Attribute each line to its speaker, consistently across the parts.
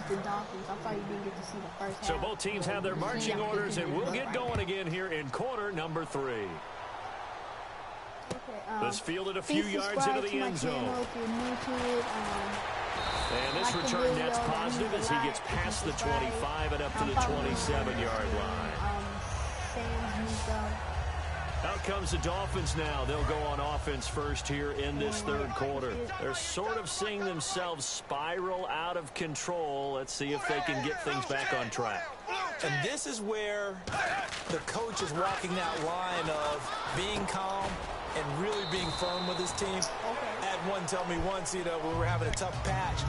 Speaker 1: the Dolphins. I thought you didn't get to see the first half.
Speaker 2: So both teams have their marching orders, and we'll get going again here in quarter number 3.
Speaker 1: Okay,
Speaker 2: this fielded a few yards into the end zone.
Speaker 1: If you're new to it,
Speaker 2: and this return net's positive as he gets past the 25 and up to the 27-yard line. Out comes the Dolphins now. They'll go on offense first here in this third quarter. They're sort of seeing themselves spiral out of control. Let's see if they can get things back on track.
Speaker 3: And this is where the coach is walking that line of being calm and really being firm with his team. I had one tell me once, you know, we were having a tough patch.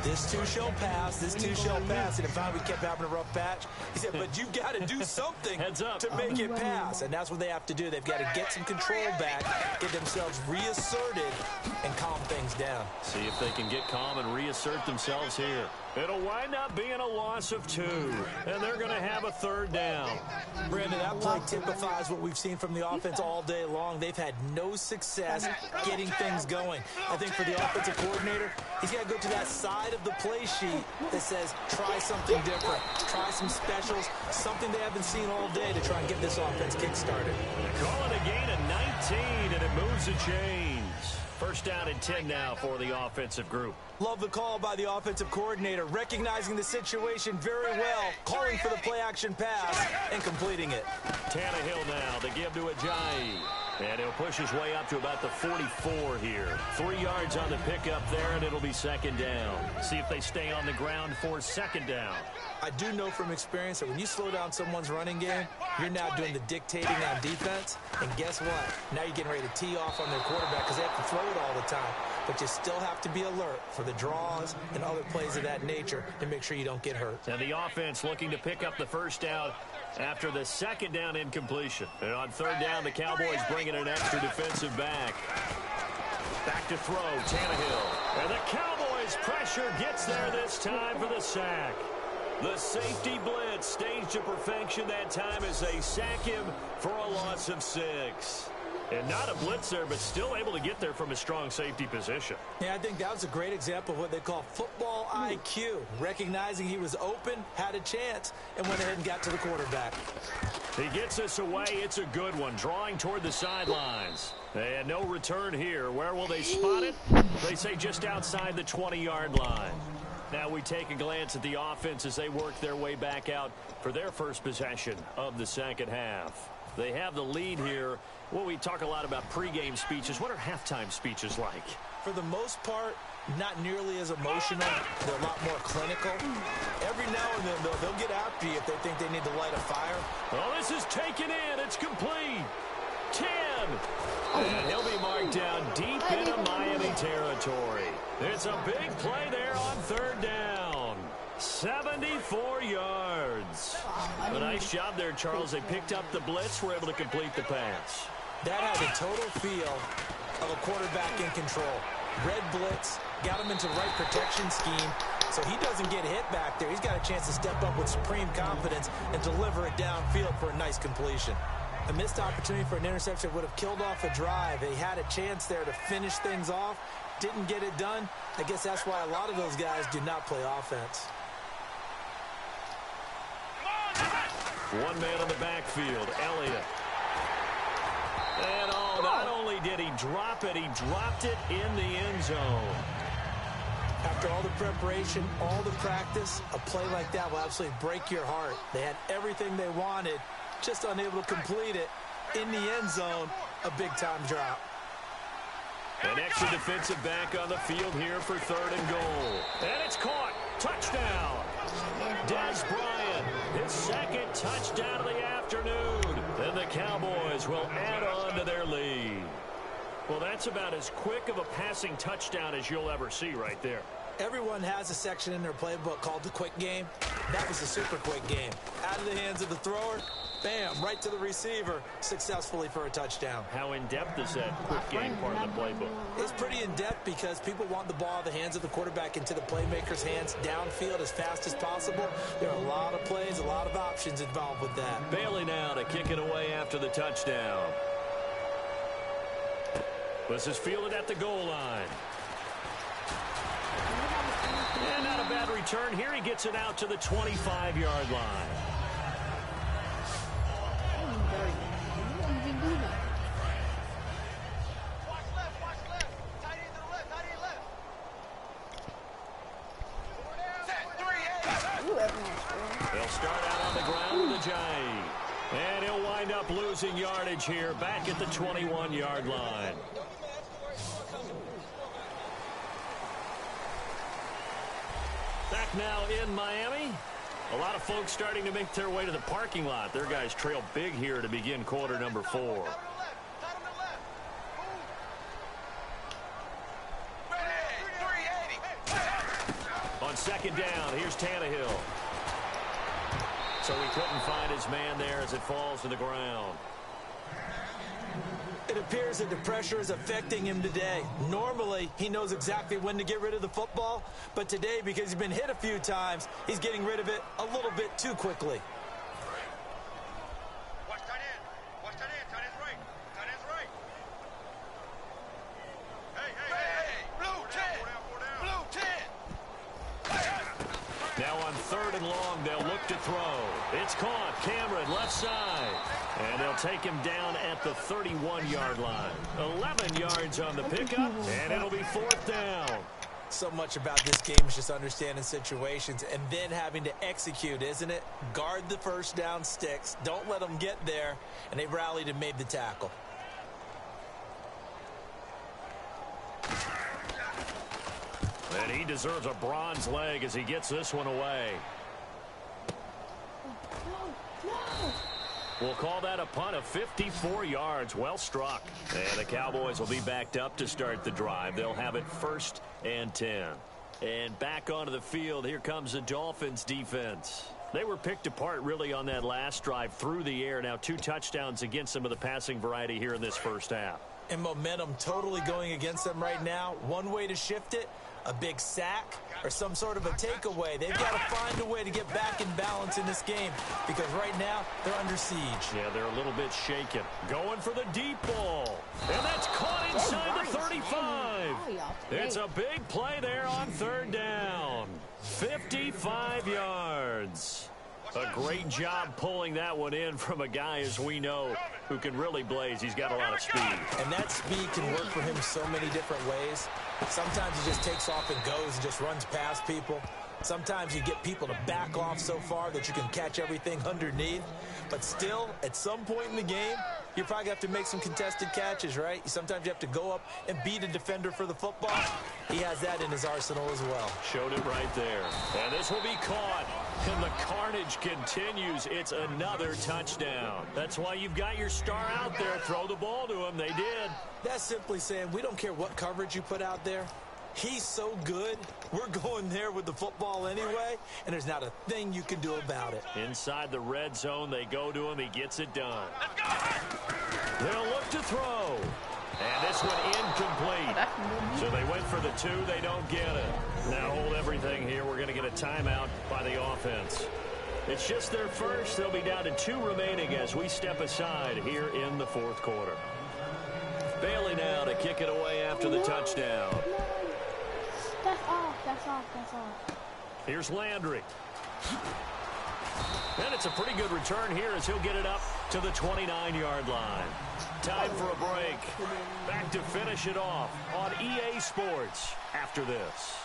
Speaker 3: This too shall pass, this too shall pass. And if we kept having a rough patch, he said, but you've got to do something to make it pass. And that's what they have to do. They've got to get some control back, get themselves reasserted, and calm things down.
Speaker 2: See if they can get calm and reassert themselves here. It'll wind up being a loss of 2, and they're going to have a third down.
Speaker 3: Brandon, that play typifies what we've seen from the offense all day long. They've had no success getting things going. I think for the offensive coordinator, he's got to go to that side of the play sheet that says, try something different, try some specials, something they haven't seen all day to try and get this offense kick-started.
Speaker 2: Call it a gain of 19, and it moves the chains. First down and 10 now for the offensive group.
Speaker 3: Love the call by the offensive coordinator, recognizing the situation very well, calling for the play-action pass, and completing it.
Speaker 2: Tannehill now, the give to Ajayi. And he'll push his way up to about the 44 here. 3 yards on the pickup there, and it'll be second down. See if they stay on the ground for second down.
Speaker 3: I do know from experience that when you slow down someone's running game, you're now doing the dictating on defense. And guess what? Now you're getting ready to tee off on their quarterback because they have to throw it all the time. But you still have to be alert for the draws and other plays of that nature to make sure you don't get hurt.
Speaker 2: And the offense looking to pick up the first down after the second down incompletion. And on third down, the Cowboys bringing an extra defensive back. Back to throw, Tannehill. And the Cowboys pressure gets there this time for the sack. The safety blitz staged to perfection that time as they sack him for a loss of 6. And not a blitzer, but still able to get there from a strong safety position.
Speaker 3: Yeah, I think that was a great example of what they call football IQ. Recognizing he was open, had a chance, and went ahead and got to the quarterback.
Speaker 2: He gets us away. It's a good one. Drawing toward the sidelines. And no return here. Where will they spot it? They say just outside the 20-yard line. Now we take a glance at the offense as they work their way back out for their first possession of the second half. They have the lead here. Well, we talk a lot about pregame speeches. What are halftime speeches like?
Speaker 3: For the most part, not nearly as emotional. They're a lot more clinical. Every now and then, they'll get after you if they think they need to light a fire.
Speaker 2: Oh, this is taken in. It's complete. 10. And he'll be marked down deep into Miami territory. It's a big play there on third down. 74 yards. A nice job there, Charles. They picked up the blitz, were able to complete the pass.
Speaker 3: That had the total feel of a quarterback in control. Red blitz, got him into the right protection scheme, so he doesn't get hit back there. He's got a chance to step up with supreme confidence and deliver it downfield for a nice completion. A missed opportunity for an interception would have killed off a drive. They had a chance there to finish things off, didn't get it done. I guess that's why a lot of those guys do not play offense.
Speaker 2: One man on the backfield, Elliott. And not only did he drop it, he dropped it in the end zone.
Speaker 3: After all the preparation, all the practice, a play like that will absolutely break your heart. They had everything they wanted, just unable to complete it. In the end zone, a big-time drop.
Speaker 2: An extra defensive back on the field here for third and goal. And it's caught. Touchdown. Des Bryant, his second touchdown of the afternoon. And the Cowboys will add on to their lead. Well, that's about as quick of a passing touchdown as you'll ever see right there.
Speaker 3: Everyone has a section in their playbook called the quick game. That was a super quick game. Out of the hands of the thrower, bam, right to the receiver, successfully for a touchdown.
Speaker 2: How in-depth is that quick game part of the playbook?
Speaker 3: It's pretty in-depth because people want the ball out of the hands of the quarterback into the playmaker's hands downfield as fast as possible. There are a lot of plays, a lot of options involved with that.
Speaker 2: Bailey now to kick it away after the touchdown. This is fielded at the goal line. And not a bad return here. He gets it out to the 25-yard line. They'll start out on the ground with a J. And he'll wind up losing yardage here back at the 21-yard line. Back now in Miami. A lot of folks starting to make their way to the parking lot. Their guys trail big here to begin quarter number 4. On second down, here's Tannehill. So he couldn't find his man there as it falls to the ground.
Speaker 3: It appears that the pressure is affecting him today. Normally, he knows exactly when to get rid of the football, but today, because he's been hit a few times, he's getting rid of it a little bit too quickly.
Speaker 4: Watch tight end. Watch tight end. Tight end's right. Tight end's right. Hey. Blue 10. Blue 10.
Speaker 2: Now on third and long, they'll look to throw. It's caught. Cameron, left side. And they'll take him down at the 31-yard line. 11 yards on the pickup, and it'll be fourth down.
Speaker 3: So much about this game is just understanding situations and then having to execute, isn't it? Guard the first down sticks. Don't let them get there. And they rallied and made the tackle.
Speaker 2: And he deserves a bronze leg as he gets this one away. We'll call that a punt of 54 yards. Well struck. And the Cowboys will be backed up to start the drive. They'll have it 1st and 10. And back onto the field, here comes the Dolphins defense. They were picked apart really on that last drive through the air. Now 2 touchdowns against some of the passing variety here in this first half.
Speaker 3: And momentum totally going against them right now. One way to shift it, a big sack or some sort of a takeaway. They've got to find a way to get back in balance in this game because right now they're under siege.
Speaker 2: Yeah, they're a little bit shaken. Going for the deep ball. And that's caught inside the 35. It's a big play there on third down. 55 yards. A great job pulling that one in from a guy, as we know, who can really blaze. He's got a lot of speed.
Speaker 3: And that speed can work for him so many different ways. Sometimes he just takes off and goes and just runs past people. Sometimes you get people to back off so far that you can catch everything underneath. But still, at some point in the game, you probably have to make some contested catches, right? Sometimes you have to go up and beat a defender for the football. He has that in his arsenal as well.
Speaker 2: Showed it right there. And this will be caught. And the carnage continues. It's another touchdown. That's why you've got your star out there. Throw the ball to him. They did.
Speaker 3: That's simply saying we don't care what coverage you put out there. He's so good, we're going there with the football anyway, and there's not a thing you can do about it.
Speaker 2: Inside the red zone, they go to him. He gets it done. They'll look to throw. And this one incomplete. So they went for the 2. They don't get it. Now hold everything here. We're going to get a timeout by the offense. It's just their first. They'll be down to 2 remaining as we step aside here in the fourth quarter. Bailey now to kick it away after the touchdown.
Speaker 1: That's off.
Speaker 2: Here's Landry. And it's a pretty good return here as he'll get it up to the 29-yard line. Time for a break. Back to finish it off on EA Sports after this.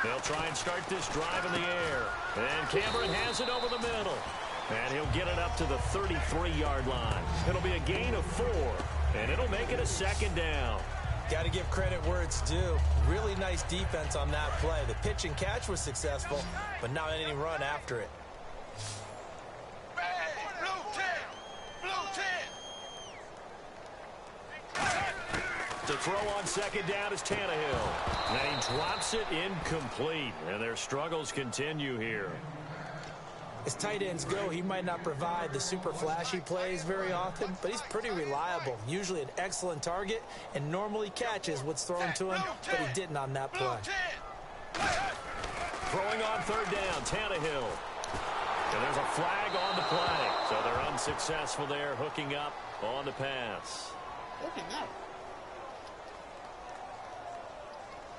Speaker 2: They'll try and start this drive in the air. And Cameron has it over the middle. And he'll get it up to the 33-yard line. It'll be a gain of 4. And it'll make it a 2nd down.
Speaker 3: Got to give credit where it's due. Really nice defense on that play. The pitch and catch was successful, but not any run after it.
Speaker 2: To throw on 2nd down is Tannehill. And he drops it incomplete. And their struggles continue here.
Speaker 3: As tight ends go, he might not provide the super flashy plays very often, but he's pretty reliable. Usually an excellent target and normally catches what's thrown to him, but he didn't on that play.
Speaker 2: Throwing on 3rd down, Tannehill. And there's a flag on the play. So they're unsuccessful there, hooking up on the pass.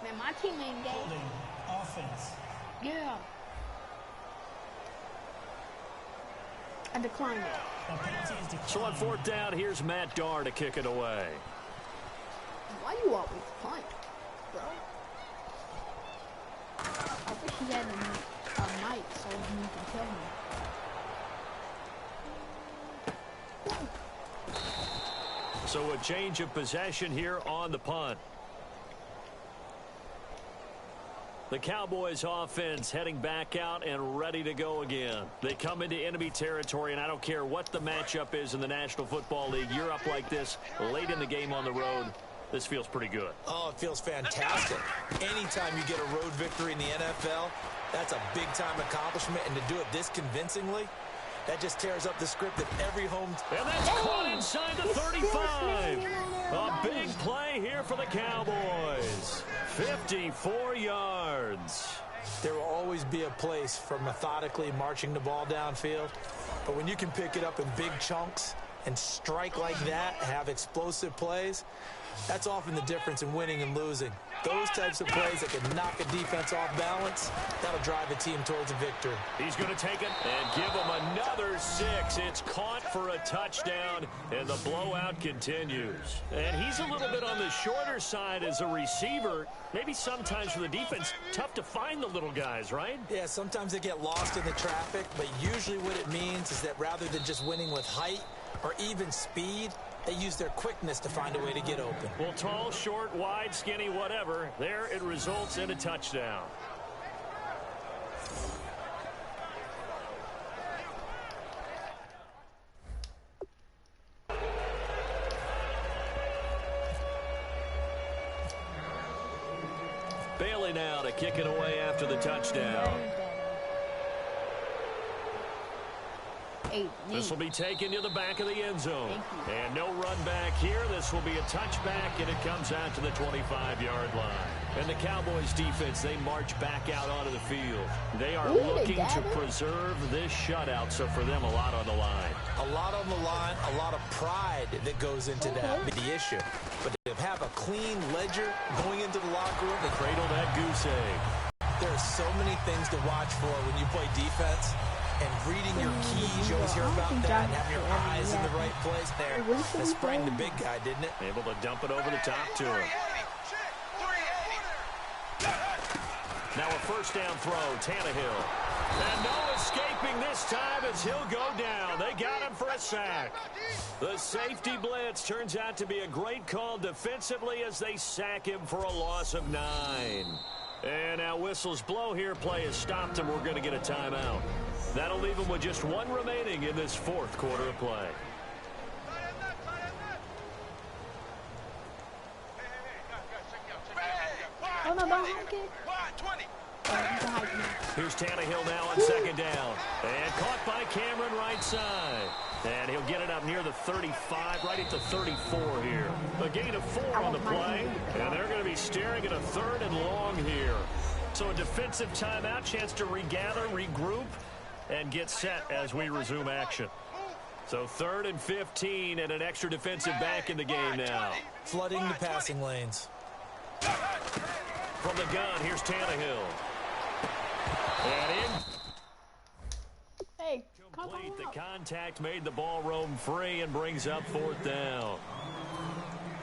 Speaker 1: Man, my team ain't gay.
Speaker 3: Holding offense.
Speaker 1: Yeah. I declined it.
Speaker 3: That penalty is declined.
Speaker 2: So on 4th down, here's Matt Darr to kick it away.
Speaker 1: Why you always punt, bro? I wish he had a mic so you can tell me.
Speaker 2: So a change of possession here on the punt. The Cowboys offense heading back out and ready to go again. They come into enemy territory, and I don't care what the matchup is in the National Football League. You're up like this late in the game on the road. This feels pretty good.
Speaker 3: Oh, it feels fantastic. Anytime you get a road victory in the NFL, that's a big-time accomplishment. And to do it this convincingly, that just tears up the script of every home.
Speaker 2: And that's caught inside the 35. A big play here for the Cowboys. 54 yards.
Speaker 3: There will always be a place for methodically marching the ball downfield. But when you can pick it up in big chunks and strike like that, have explosive plays, that's often the difference in winning and losing. Those types of plays that can knock a defense off balance, that'll drive a team towards a victory.
Speaker 2: He's going to take it and give him another 6. It's caught for a touchdown, and the blowout continues. And he's a little bit on the shorter side as a receiver. Maybe sometimes for the defense, tough to find the little guys, right?
Speaker 3: Yeah, sometimes they get lost in the traffic, but usually what it means is that rather than just winning with height or even speed, they use their quickness to find a way to get open.
Speaker 2: Well, tall, short, wide, skinny, whatever. There it results in a touchdown. Bailey now to kick it away after the touchdown. This will be taken to the back of the end zone. And no run back here. This will be a touchback, and it comes out to the 25-yard line. And the Cowboys defense, they march back out onto the field. They are looking to preserve this shutout, so for them, a lot on the line.
Speaker 3: A lot on the line, a lot of pride that goes into that, the issue. But to have a clean ledger going into the locker room,
Speaker 2: the cradle that goose egg.
Speaker 3: There are so many things to watch for when you play defense. And reading your keys, you always hear about that, and having your eyes in the right place there. That sprang the big guy, didn't it?
Speaker 2: Able to dump it over the top to him. Now a first down throw, Tannehill. And no escaping this time as he'll go down. They got him for a sack. The safety blitz turns out to be a great call defensively as they sack him for a loss of 9. And now whistles blow here. Play has stopped, and we're going to get a timeout. That'll leave them with just 1 remaining in this 4th quarter of play.
Speaker 1: Oh, no, don't hike it.
Speaker 2: Here's Tannehill now on 2nd down. And caught by Cameron right side. And he'll get it up near the 35, right at the 34 here. A gain of 4 on the play. And they're going to be staring at a 3rd and long here. So a defensive timeout, chance to regather, regroup, and get set as we resume action. So 3rd and 15 and an extra defensive back in the game now.
Speaker 3: Flooding the passing lanes.
Speaker 2: From the gun, here's Tannehill. And in.
Speaker 1: Hey,
Speaker 2: complete. The contact made the ball roam free and brings up 4th down.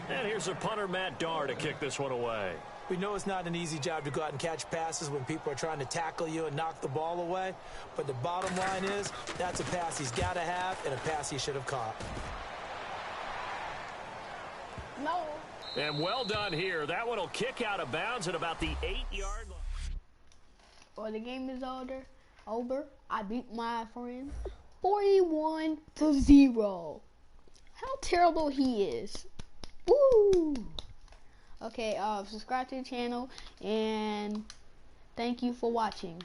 Speaker 2: And here's a punter, Matt Darr, to kick this one away.
Speaker 3: We know it's not an easy job to go out and catch passes when people are trying to tackle you and knock the ball away. But the bottom line is, that's a pass he's got to have and a pass he should have caught.
Speaker 1: No.
Speaker 2: And well done here. That one will kick out of bounds at about the 8-yard line.
Speaker 1: Well, the game is over. I beat my friend 41-0. How terrible he is. Woo! Okay, subscribe to the channel, and thank you for watching.